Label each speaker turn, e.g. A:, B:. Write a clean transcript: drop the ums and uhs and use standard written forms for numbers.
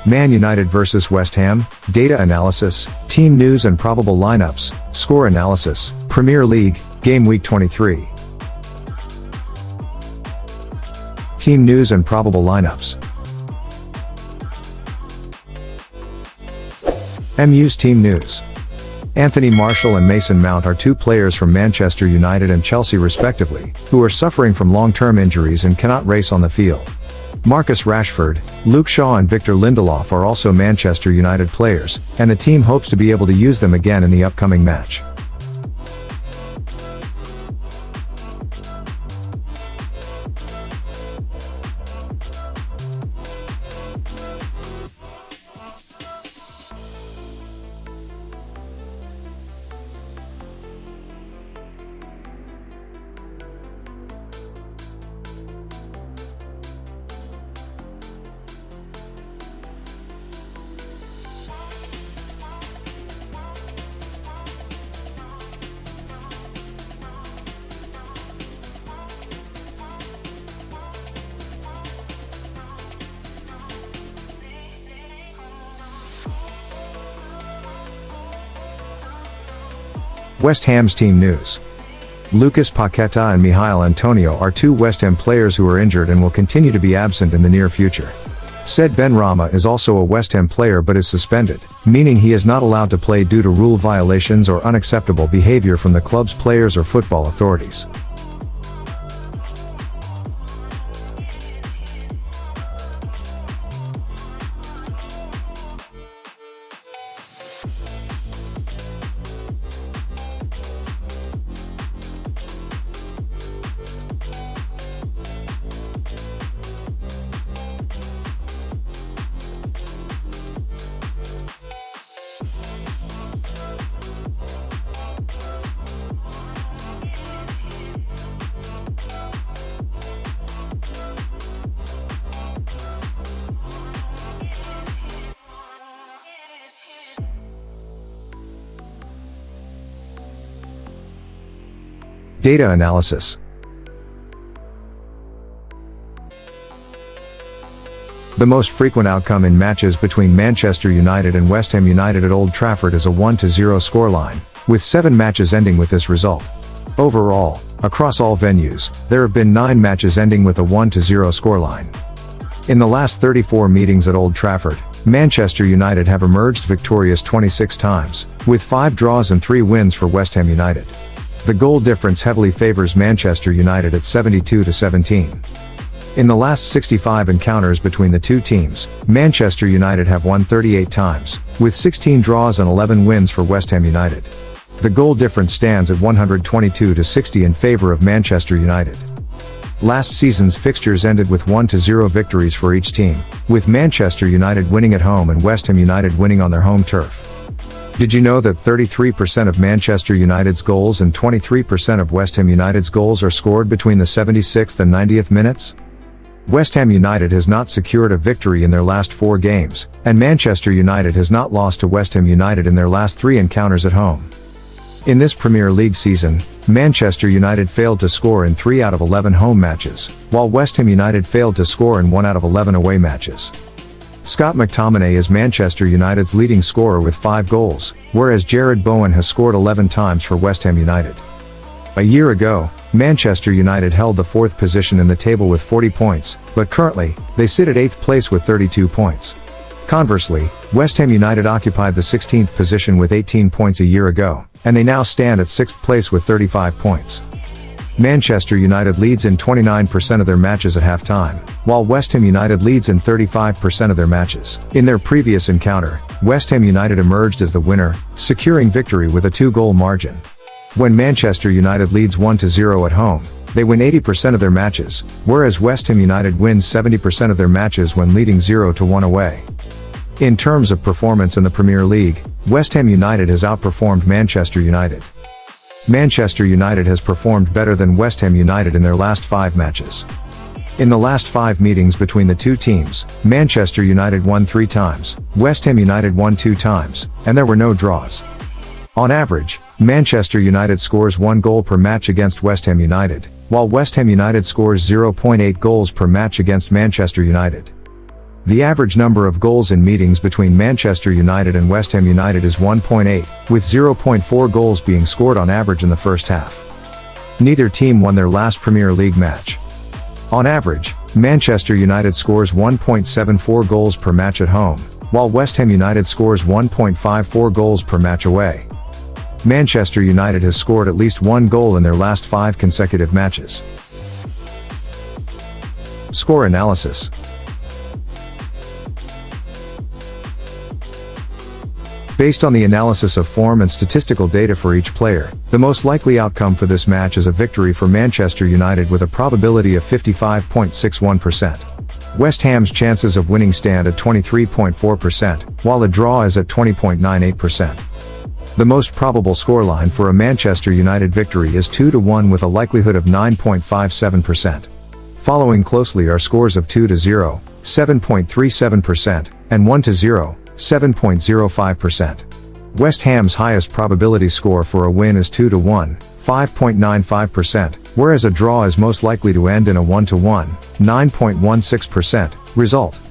A: Man United vs West Ham, data analysis, team news and probable lineups, score analysis, Premier League, game week 23. Team news and probable lineups. MU's team news. Anthony Martial and Mason Mount are two players from Manchester United and Chelsea respectively, who are suffering from long-term injuries and cannot race on the field. Marcus Rashford, Luke Shaw and Victor Lindelof are also Manchester United players, and the team hopes to be able to use them again in the upcoming match. West Ham's team news. Lucas Paqueta and Mihail Antonio are two West Ham players who are injured and will continue to be absent in the near future. Said Benrahma is also a West Ham player but is suspended, meaning he is not allowed to play due to rule violations or unacceptable behavior from the club's players or football authorities. Data analysis. The most frequent outcome in matches between Manchester United and West Ham United at Old Trafford is a 1-0 scoreline, with 7 matches ending with this result. Overall, across all venues, there have been 9 matches ending with a 1-0 scoreline. In the last 34 meetings at Old Trafford, Manchester United have emerged victorious 26 times, with 5 draws and 3 wins for West Ham United. The goal difference heavily favors Manchester United at 72-17. In the last 65 encounters between the two teams, Manchester United have won 38 times, with 16 draws and 11 wins for West Ham United. The goal difference stands at 122-60 in favor of Manchester United. Last season's fixtures ended with 1-0 victories for each team, with Manchester United winning at home and West Ham United winning on their home turf. Did you know that 33% of Manchester United's goals and 23% of West Ham United's goals are scored between the 76th and 90th minutes? West Ham United has not secured a victory in their last 4 games, and Manchester United has not lost to West Ham United in their last 3 encounters at home. In this Premier League season, Manchester United failed to score in 3 out of 11 home matches, while West Ham United failed to score in 1 out of 11 away matches. Scott McTominay is Manchester United's leading scorer with 5 goals, whereas Jared Bowen has scored 11 times for West Ham United. A year ago, Manchester United held the 4th position in the table with 40 points, but currently, they sit at 8th place with 32 points. Conversely, West Ham United occupied the 16th position with 18 points a year ago, and they now stand at 6th place with 35 points. Manchester United leads in 29% of their matches at halftime, while West Ham United leads in 35% of their matches. In their previous encounter, West Ham United emerged as the winner, securing victory with a 2-goal margin. When Manchester United leads 1-0 at home, they win 80% of their matches, whereas West Ham United wins 70% of their matches when leading 0-1 away. In terms of performance in the Premier League, West Ham United has outperformed Manchester United. Manchester United has performed better than West Ham United in their last 5 matches. In the last 5 meetings between the two teams, Manchester United won 3 times, West Ham United won 2 times, and there were no draws. On average, Manchester United scores 1 goal per match against West Ham United, while West Ham United scores 0.8 goals per match against Manchester United. The average number of goals in meetings between Manchester United and West Ham United is 1.8, with 0.4 goals being scored on average in the first half. Neither team won their last Premier League match. On average, Manchester United scores 1.74 goals per match at home, while West Ham United scores 1.54 goals per match away. Manchester United has scored at least one goal in their last 5 consecutive matches. Score analysis. Based on the analysis of form and statistical data for each player, the most likely outcome for this match is a victory for Manchester United with a probability of 55.61%. West Ham's chances of winning stand at 23.4%, while a draw is at 20.98%. The most probable scoreline for a Manchester United victory is 2-1 with a likelihood of 9.57%. Following closely are scores of 2-0, 7.37%, and 1-0, 7.05%. West Ham's highest probability score for a win is 2-1, 5.95%, whereas a draw is most likely to end in a 1-1, 9.16%, result.